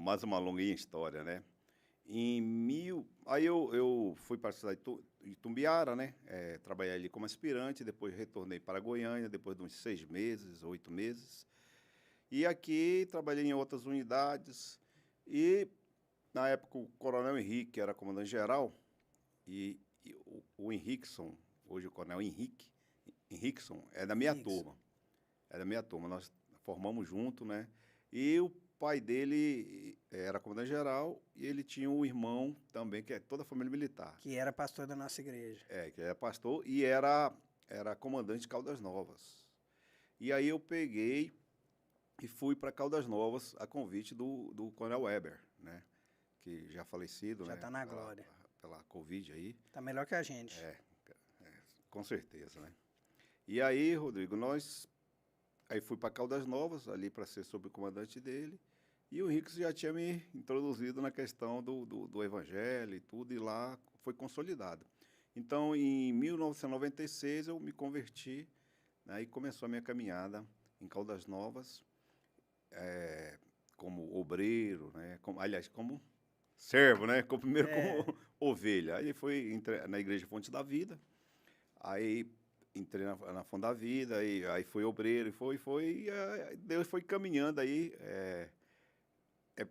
mais uma longuinha história, né? Aí eu fui para a cidade de Itumbiara, né? Trabalhei ali como aspirante, depois retornei para Goiânia, depois de uns 6 meses, 8 meses. E aqui trabalhei em outras unidades. E, na época, o Coronel Henrique era comandante-geral, e o Henriqueson, hoje o Coronel Henriqueson, é da minha turma. É da minha turma, nós formamos junto, né? E o pai dele era comandante-geral e ele tinha um irmão também, que é toda a família militar. Que era pastor da nossa igreja. Que era pastor e era comandante de Caldas Novas. E aí eu peguei e fui para Caldas Novas a convite do Coronel Weber, né? Que já falecido, Já né? está na glória. Pela Covid aí. Está melhor que a gente. Com certeza, né? E aí, Rodrigo, aí fui para Caldas Novas, ali para ser subcomandante dele, e o Henrique já tinha me introduzido na questão do evangelho e tudo, e lá foi consolidado. Então, em 1996, eu me converti, né, e começou a minha caminhada em Caldas Novas, como obreiro, né, como servo, né, primeiro como ovelha. Aí entrei na Igreja Fonte da Vida, aí entrei na Fonte da Vida, aí fui obreiro, e Deus foi caminhando aí,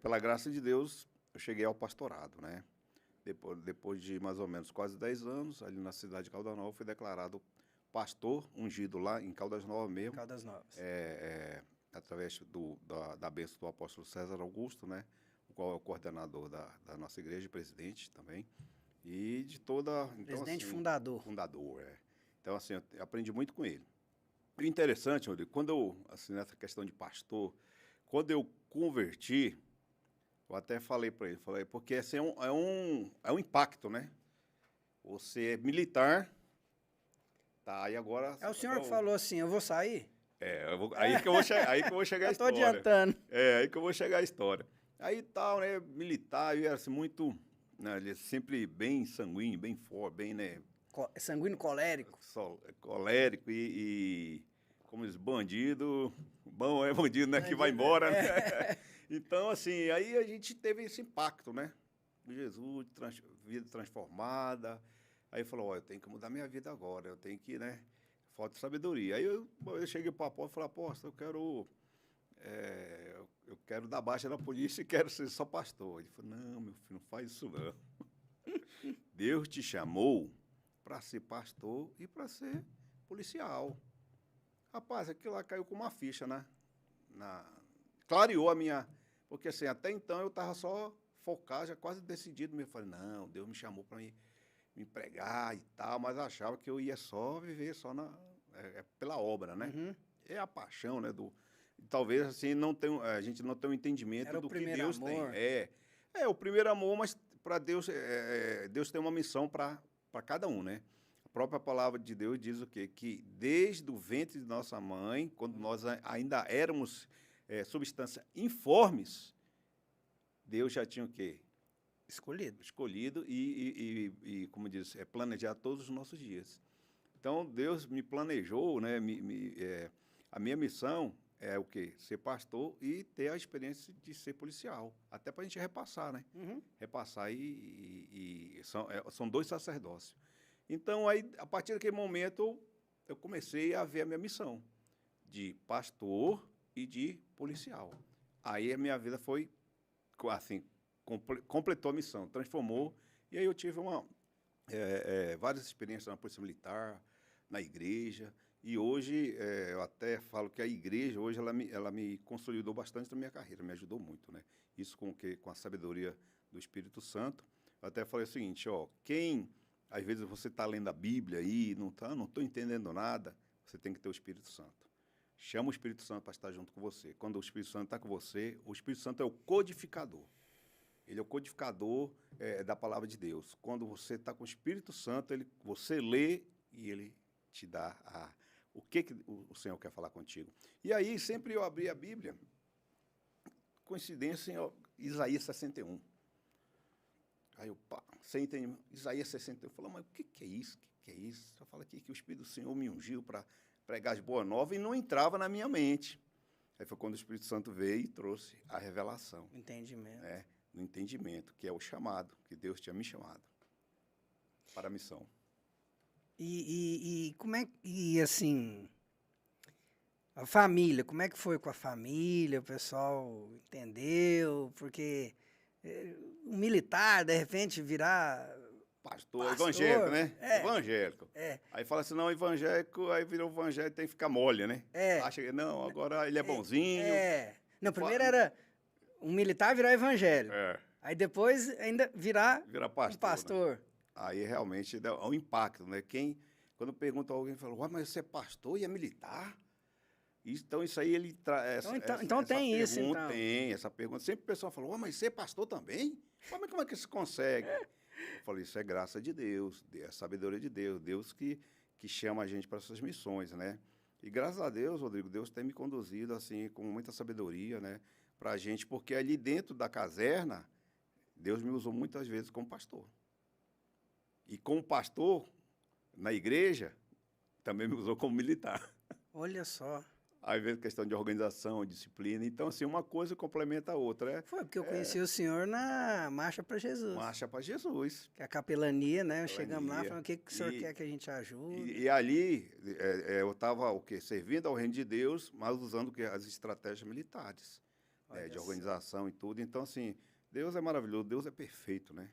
pela graça de Deus, eu cheguei ao pastorado, né? Depois de mais ou menos quase 10 anos, ali na cidade de Caldas Novas, fui declarado pastor, ungido lá em Caldas Novas mesmo. Caldas Novas. Através da bênção do apóstolo César Augusto, né? O qual é o coordenador da nossa igreja, presidente também. E de toda... Presidente assim, fundador. Fundador, Então, assim, eu aprendi muito com ele. O interessante, Rodrigo, quando eu, assim, nessa questão de pastor, quando eu converti, eu até falei para ele, porque assim, é um impacto, né? Você é militar, tá, e agora... É o senhor que falou assim, eu vou sair? Aí que eu vou chegar a Eu tô história. adiantando. Aí que eu vou chegar a história. Aí tal, né, militar, eu era assim, muito, né, ele é sempre bem sanguíneo, bem forte, bem, né... Sanguíneo colérico. Colérico como diz, bandido, bom é bandido, né, que vai embora, né? Então, assim, aí a gente teve esse impacto, né? Jesus, vida transformada. Aí falou, eu tenho que mudar minha vida agora, eu tenho que, né? Falta de sabedoria. Aí eu cheguei para o apóstolo e falei, apóstolo, eu quero dar baixa na polícia e quero ser só pastor. Ele falou, não, meu filho, não faz isso não. Deus te chamou para ser pastor e para ser policial. Rapaz, aquilo lá caiu com uma ficha, né? Clareou a minha... Porque, assim, até então eu estava só focado, já quase decidido. Eu falei, não, Deus me chamou para me empregar e tal, mas achava que eu ia só viver só pela obra, né? Uhum. É a paixão, né? Talvez, assim, a gente não tenha um entendimento do que Deus amor. tem. É o primeiro amor, mas para Deus, Deus tem uma missão para cada um, né? A própria palavra de Deus diz o quê? Que desde o ventre de nossa mãe, quando nós ainda éramos substâncias informes, Deus já tinha o quê? Escolhido e como diz, planejar todos os nossos dias. Então, Deus me planejou, né? A minha missão é o quê? Ser pastor e ter a experiência de ser policial. Até para a gente repassar, né? Uhum. Repassar são 2 sacerdócios. Então, aí, a partir daquele momento, eu comecei a ver a minha missão de pastor e de policial. Aí a minha vida foi, assim, completou a missão, transformou. E aí eu tive várias experiências na Polícia Militar, na igreja. E hoje, eu até falo que a igreja, hoje, ela me consolidou bastante na minha carreira, me ajudou muito, né? Isso com a sabedoria do Espírito Santo. Eu até falei o seguinte, às vezes você está lendo a Bíblia aí, não estou entendendo nada, você tem que ter o Espírito Santo. Chama o Espírito Santo para estar junto com você. Quando o Espírito Santo está com você, o Espírito Santo é o codificador. Ele é o codificador da palavra de Deus. Quando você está com o Espírito Santo, você lê e ele te dá o que o Senhor quer falar contigo. E aí, sempre eu abri a Bíblia, coincidência em Isaías 61. Aí eu, sem entender, Isaías 61, eu falei, mas o que é isso? O que é isso? Eu falo aqui que o Espírito do Senhor me ungiu para pregar as boas novas e não entrava na minha mente. Aí foi quando o Espírito Santo veio e trouxe a revelação, Entendimento. né? No entendimento, que é o chamado, que Deus tinha me chamado para a missão. E como é que, assim, a família, como é que foi com a família? O pessoal entendeu? Porque um militar, de repente, virar Pastor, pastor, evangélico, né? é. Evangélico. É. Aí fala assim, não, evangélico, aí virou evangélico, tem que ficar mole, né? É. Acha que, não, agora ele é bonzinho. Não, primeiro era um militar virar evangélico. É, Aí depois ainda virar vira um pastor. Né? pastor. Aí realmente dá um impacto, né? Quando pergunta a alguém, fala, ué, mas você é pastor e é militar? Então, isso aí ele traz. Então tem isso, então. Tem essa pergunta. Sempre o pessoal fala, ué, mas você é pastor também? Ué, mas como é que isso consegue? Eu falei, isso é graça de Deus, é sabedoria de Deus, Deus que chama a gente para essas missões, né? E graças a Deus, Rodrigo, Deus tem me conduzido assim com muita sabedoria, né, para a gente, porque ali dentro da caserna, Deus me usou muitas vezes como pastor. E como pastor, na igreja, também me usou como militar. Olha só. Às vezes questão de organização, disciplina. Então, assim, uma coisa complementa a outra. Né? Foi porque eu conheci o senhor na Marcha para Jesus. Marcha para Jesus. Que é a capelania, né? Chegamos lá e falamos, o que o senhor quer que a gente ajude? E ali, eu estava servindo ao reino de Deus, mas usando as estratégias militares, de organização e tudo. Então, assim, Deus é maravilhoso, Deus é perfeito, né?